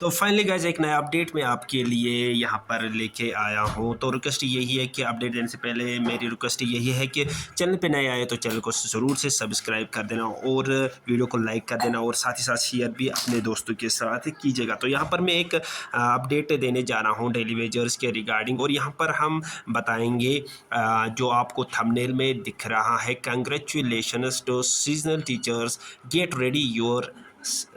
तो finally guys एक नया अपडेट मैं आपके लिए यहाँ पर लेके आया हूँ। तो रिक्वेस्ट यही है कि अपडेट देने से पहले मेरी रिक्वेस्ट यही है कि चैनल पे नए आए तो चैनल को ज़रूर से सब्सक्राइब कर देना और वीडियो को लाइक कर देना और साथ ही साथ शेयर भी अपने दोस्तों के साथ कीजिएगा। तो यहाँ पर मैं एक अपडेट देने जा रहा हूँ डेली वेजर्स के रिगार्डिंग, और यहाँ पर हम बताएंगे जो आपको थंबनेल में दिख रहा है, congratulations to seasonal teachers, get ready your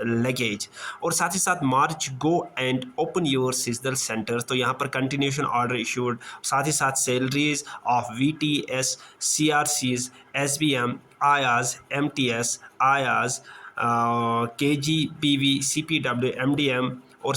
luggage, और साथ ही साथ march go and open your seasonal centres. तो यहाँ पर कंटिन्यूशन ऑर्डर इशूड, साथ ही साथ salaries of VTS, CRCs, SBM, आयाज, MTS, आयाज, KGPV, CPW, MDM, और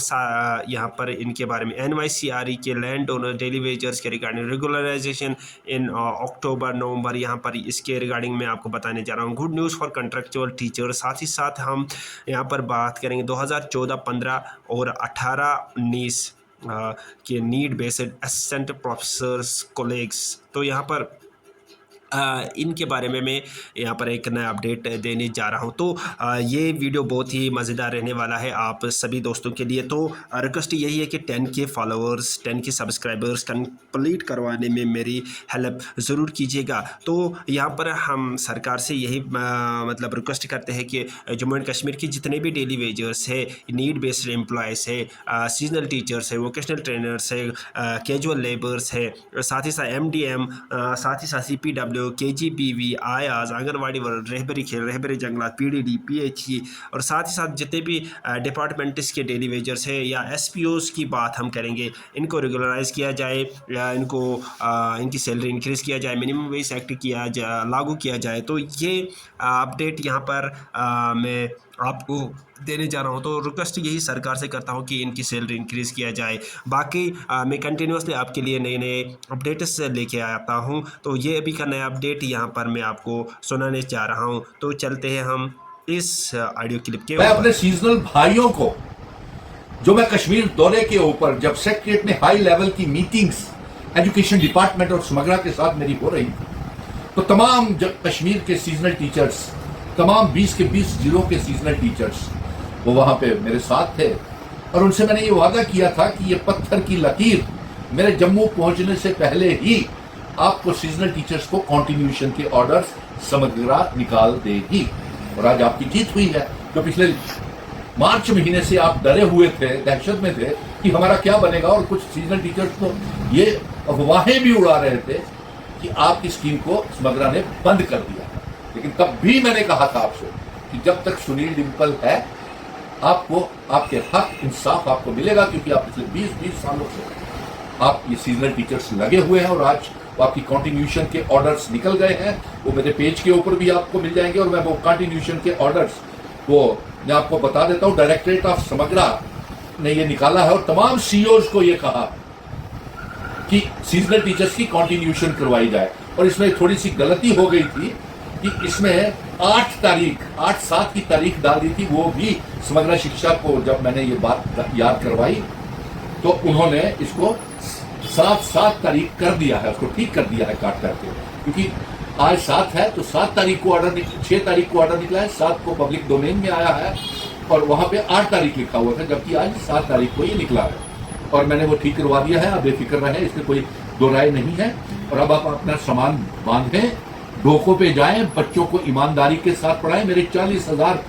यहाँ पर इनके बारे में NYCRE के लैंड ओनर डेली वेजर्स के रिगार्डिंग रेगुलराइजेशन इन अक्टूबर नवंबर, यहाँ पर इसके रिगार्डिंग मैं आपको बताने जा रहा हूँ। Good news for contractual teacher. साथ ही साथ हम यहाँ पर बात करेंगे 2014-15 और 18-19 के नीड बेस्ड असिस्टेंट प्रोफेसर्स कोलेग्स। तो यहाँ पर इनके बारे में मैं यहाँ पर एक नया अपडेट देने जा रहा हूँ। तो ये वीडियो बहुत ही मज़ेदार रहने वाला है आप सभी दोस्तों के लिए। तो रिक्वेस्ट यही है कि 10K followers, 10K subscribers complete करवाने में मेरी हेल्प ज़रूर कीजिएगा। तो यहाँ पर हम सरकार से यही मतलब रिक्वेस्ट करते हैं कि जम्मू एंड कश्मीर की जितने भी डेली वेजर्स है, नीड बेस्ड एम्प्लॉयज़ है, सीजनल टीचर्स है, वोकेशनल ट्रेनर्स है, कैजुअल लेबर्स है, साथ ही साथ MDM, साथ ही साथ CPW, KGPV, आयाज, आंगनवाड़ी वर्ग, रहबरी खेल, रहबरी जंगलात, PDD, PHE, और साथ ही साथ जितने भी डिपार्टमेंट्स के डेली वेजर्स है या SPOs की बात हम करेंगे, इनको रेगुलराइज किया जाए या इनको इनकी सैलरी इंक्रीज़ किया जाए, मिनिमम वेज एक्ट किया जाए, लागू किया जाए। तो ये अपडेट यहाँ पर मैं आपको देने जा रहा हूँ। तो रिक्वेस्ट यही सरकार से करता हूँ कि इनकी सैलरी इंक्रीज़ किया जाए। बाकी मैं कंटिन्यूसली आपके लिए नए नए अपडेट्स लेके आता हूँ। तो ये अभी का नया अपडेट यहाँ पर मैं आपको सुनाने जा रहा हूँ। तो चलते हैं हम इस ऑडियो क्लिप के मैं ऊपर। अपने सीजनल भाइयों को, जो मैं कश्मीर दौरे के ऊपर जब सेक्रेटरीट में हाई लेवल की मीटिंग्स एजुकेशन डिपार्टमेंट और समग्रा के साथ मेरी हो रही थी, तो तमाम कश्मीर के सीजनल टीचर्स, तमाम 20 के 20 जिलों के सीजनल टीचर्स वो वहां पे मेरे साथ थे, और उनसे मैंने ये वादा किया था कि ये पत्थर की लकीर मेरे जम्मू पहुंचने से पहले ही आपको सीजनल टीचर्स को कॉन्टिन्यूएशन के ऑर्डर्स समग्रा निकाल देगी। और आज आपकी जीत हुई है। जो पिछले मार्च महीने से आप डरे हुए थे, दहशत में थे कि हमारा क्या बनेगा, और कुछ सीजनल टीचर्स तो ये अफवाहें भी उड़ा रहे थे कि आपकी स्कीम को समग्रा ने बंद कर दिया। लेकिन तब भी मैंने कहा था आपसे कि जब तक सुनील डिम्पल है, आपको आपके हक इंसाफ आपको मिलेगा, क्योंकि आप पिछले 20 सालों से आप ये सीजनल टीचर्स लगे हुए हैं, और आज वो आपकी कॉन्टिन्यूएशन के ऑर्डर्स निकल गए हैं। वो मेरे पेज के ऊपर भी आपको मिल जाएंगे, और मैं वो कॉन्टिन्यूएशन के ऑर्डर्स वो मैं आपको बता देता हूं। डायरेक्टरेट ऑफ समग्रा ने ये निकाला है और तमाम CEOs को ये कहा कि सीजनल टीचर्स की कॉन्टिन्यूएशन करवाई जाए। और इसमें थोड़ी सी गलती हो गई थी कि इसमें 8-7 की तारीख डाल दी थी। वो भी समग्र शिक्षा को जब मैंने ये बात याद करवाई तो उन्होंने इसको 7 तारीख कर दिया है, उसको ठीक कर दिया है काट करके, क्योंकि आज 7 है तो 7 तारीख को ऑर्डर 6 तारीख को ऑर्डर निकला है, 7 को पब्लिक डोमेन में आया है, और वहां पे 8 तारीख लिखा हुआ था, जबकि आज 7 तारीख को ये निकला है। और मैंने वो ठीक करवा दिया है, आप बेफिक्र रहे, इसमें कोई दो राय नहीं है। और अब आप अपना सामान बांधें, डोकों पे जाएं, बच्चों को ईमानदारी के साथ पढ़ाएं। मेरे 40,000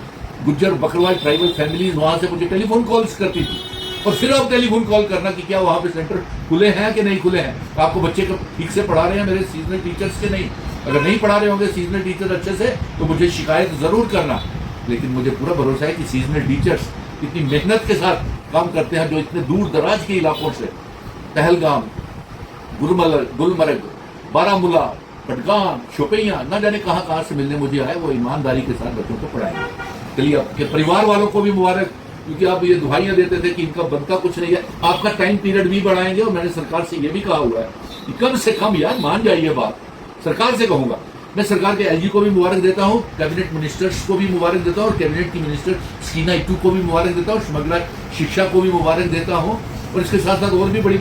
गुज्जर बकरवाल ट्राइबल फैमिलीज वहां से मुझे टेलीफोन कॉल्स करती थी, और फिर आप टेलीफोन कॉल करना कि क्या वहां पे सेंटर खुले हैं कि नहीं खुले हैं, आपको बच्चे को ठीक से पढ़ा रहे हैं मेरे सीजनल टीचर्स के नहीं। अगर नहीं पढ़ा रहे होंगे सीजनल टीचर अच्छे से तो मुझे शिकायत जरूर करना। लेकिन मुझे पूरा भरोसा है कि सीजनल टीचर्स इतनी मेहनत के साथ काम करते हैं, जो इतने दूर दराज के इलाकों से, पहलगाम, गुलमर्ग, बारामूला, बडगाम, शोपियां, न जाने कहां से मिलने मुझे आए, वो ईमानदारी के साथ बच्चों को पढ़ाएंगे। चलिए, आपके परिवार वालों को भी मुबारक, क्योंकि आप ये दुहाइयां देते थे कि इनका बनता कुछ नहीं है। आपका टाइम पीरियड भी बढ़ाएंगे, और मैंने सरकार से ये भी कहा हुआ है कि कम से कम यार मान जाइए बात। सरकार से कहूंगा, मैं सरकार के LG को भी मुबारक देता हूं, कैबिनेट मिनिस्टर्स को भी मुबारक देता हूं, और कैबिनेट की मिनिस्टर स्कीना इटू को भी मुबारक देता हूं, समग्र शिक्षा को भी मुबारक देता हूं। और इसके साथ साथ और भी बड़ी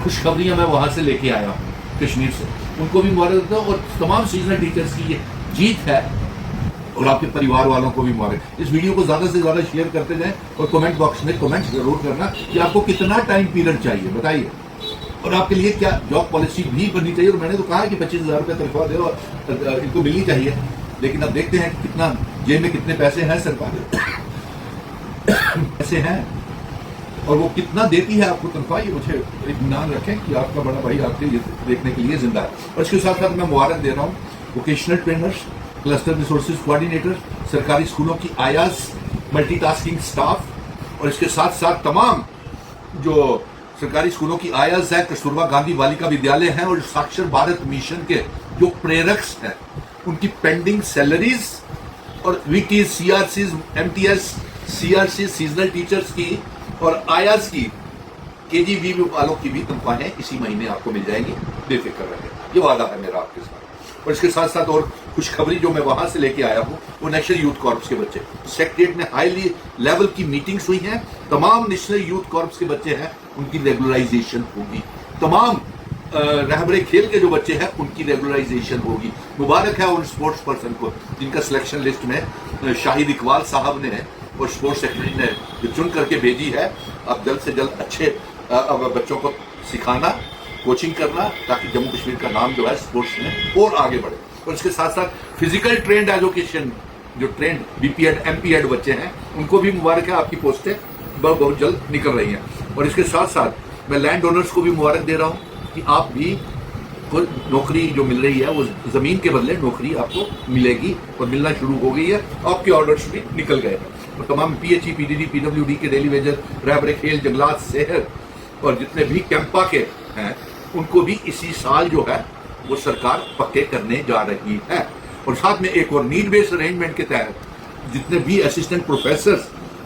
खुशखबरियां मैं वहां से लेके आया हूं कश्मीर से, उनको भी मुबारक देता हूं। और तमाम सीजनल टीचर्स की ये जीत है और आपके परिवार वालों को भी मुबारक। इस वीडियो को ज्यादा से ज्यादा शेयर करते जाएं और कमेंट बॉक्स में कमेंट जरूर करना कि आपको कितना टाइम पीरियड चाहिए, बताइए। और आपके लिए क्या जॉब पॉलिसी भी बननी चाहिए। और मैंने तो कहा कि 25,000 रुपये तनख्वाह दे और इनको मिलनी चाहिए, लेकिन अब देखते हैं कि कितना जेब में कितने पैसे हैं सरकार पैसे हैं और वो कितना देती है आपको तनख्वाह, ये मुझे इत्मीनान रखें कि आपका बड़ा भाई आपके लिए देखने के लिए जिंदा है। और इसके साथ साथ मैं मुबारक दे रहा हूँ vocational trainers, cluster resources coordinator, सरकारी स्कूलों की आयास, मल्टीटास्किंग स्टाफ और इसके साथ साथ तमाम जो सरकारी स्कूलों की आयास है, कस्तूरबा गांधी बालिका विद्यालय है और साक्षर भारत मिशन के जो प्रेरक्स हैं उनकी पेंडिंग सैलरीज और VT, CRCs, MTS, CRC, seasonal teachers की और आयास की, केजीवी वालों की भी तनख्वाहें इसी महीने आपको मिल जाएंगी, बेफिक्र रहें। ये वादा है मेरा आपके साथ। और इसके साथ साथ और खुशखबरी जो मैं वहां से लेके आया हूं वो नेशनल यूथ कॉर्प्स के बच्चे, सेक्रेटरीट में हाईली लेवल की मीटिंग्स हुई हैं, तमाम नेशनल यूथ कॉर्प्स के बच्चे हैं उनकी रेगुलराइजेशन होगी, तमाम रहबरे खेल के जो बच्चे हैं उनकी रेगुलराइजेशन होगी। मुबारक है उन स्पोर्ट्स पर्सन को जिनका सिलेक्शन लिस्ट में शाहिद इकबाल साहब ने और स्पोर्ट्स सेक्रेटरी ने जो चुन करके भेजी है। अब जल्द से जल्द अच्छे बच्चों को सिखाना, कोचिंग करना, ताकि जम्मू कश्मीर का नाम जो है स्पोर्ट्स में और आगे बढ़े। और इसके साथ साथ फिजिकल ट्रेंड एजुकेशन, जो ट्रेंड बीपीएड एमपीएड बच्चे हैं उनको भी मुबारक है, आपकी पोस्टें बहुत जल्द निकल रही हैं। और इसके साथ साथ मैं लैंड ओनर्स को भी मुबारक दे रहा हूँ कि आप भी नौकरी जो मिल रही है वो जमीन के बदले नौकरी आपको मिलेगी और मिलना शुरू हो गई है, आपके ऑर्डर्स भी निकल गए हैं। और तमाम पीएचई, पीडीडी, पीडब्ल्यूडी के डेली वेजर, रहबरे खेल, जंगलात, सेहत और जितने भी कैंपा के हैं उनको भी इसी साल जो है वो सरकार पक्के करने जा रही है। और साथ में एक और नीड बेस्ड अरेंजमेंट के तहत जितने भी असिस्टेंट प्रोफेसर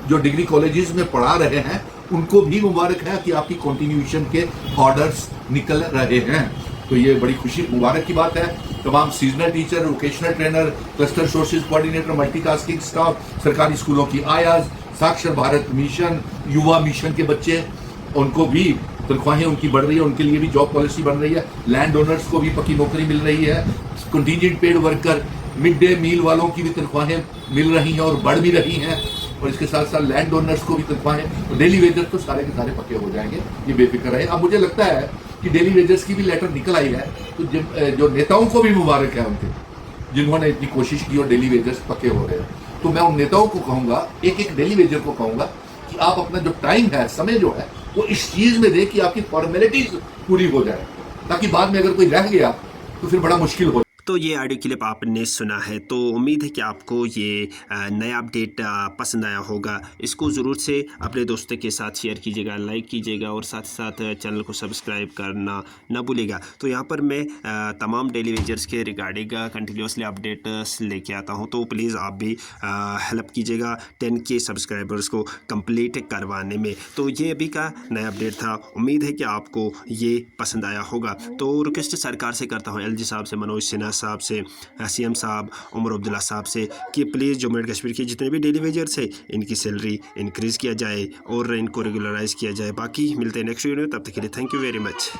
जो डिग्री कॉलेजेस में पढ़ा रहे हैं उनको भी मुबारक है कि आपकी कंटिन्यूएशन के ऑर्डर्स निकल रहे हैं। तो ये बड़ी खुशी मुबारक की बात है। तमाम seasonal teacher, vocational trainer, cluster resources coordinator, multitasking staff, सरकारी स्कूलों की आयाज, साक्षर भारत मिशन, युवा मिशन के बच्चे, उनको भी तनख्वाहें उनकी बढ़ रही है, उनके लिए भी जॉब पॉलिसी बन रही है। लैंड ओनर्स को भी पक्की नौकरी मिल रही है। Contingent paid worker, mid day meal वालों की भी तनख्वाहें मिल रही हैं और बढ़ भी रही हैं। और इसके साथ साथ लैंड ओनर्स को भी तनख्वाहें और डेली वेजर्स तो सारे के सारे पक्के हो जाएंगे, ये बेफिक्र है। अब मुझे लगता है कि डेली वेजर्स की भी लेटर निकल आई है, तो जो नेताओं को भी मुबारक है उनके, जिन्होंने इतनी कोशिश की और डेली वेजर्स पक्के हो रहे हैं। तो मैं उन नेताओं को कहूंगा, एक एक डेली वेजर को कहूंगा कि आप अपना जो टाइम है, समय जो है वो इस चीज में दे कि आपकी फॉर्मेलिटीज पूरी हो जाए, ताकि बाद में अगर कोई रह गया तो फिर बड़ा मुश्किल हो। तो ये ऑडियो क्लिप आपने सुना है, तो उम्मीद है कि आपको ये नया अपडेट पसंद आया होगा। इसको ज़रूर से अपने दोस्तों के साथ शेयर कीजिएगा, लाइक कीजिएगा और साथ साथ चैनल को सब्सक्राइब करना ना भूलिएगा। तो यहाँ पर मैं तमाम डेली वेजर्स के रिगार्डिंग कंटिन्यूसली अपडेट्स लेके आता हूँ, तो प्लीज़ आप भी हेल्प कीजिएगा 10K सब्सक्राइबर्स को कंप्लीट करवाने में। तो ये अभी का नया अपडेट था, उम्मीद है कि आपको ये पसंद आया होगा। तो रिक्वेस्ट सरकार से करता हूँ, LG साहब से, मनोज सिन्हा साहब से, CM साहब, उमर अब्दुल्ला साहब से कि प्लीज़ जम्मू एंड कश्मीर के जितने भी डेली वेजर्स है इनकी सैलरी इंक्रीज़ किया जाए और इनको रेगुलराइज किया जाए। बाकी मिलते हैं नेक्स्ट वीडियो में, तब तक के लिए थैंक यू वेरी मच।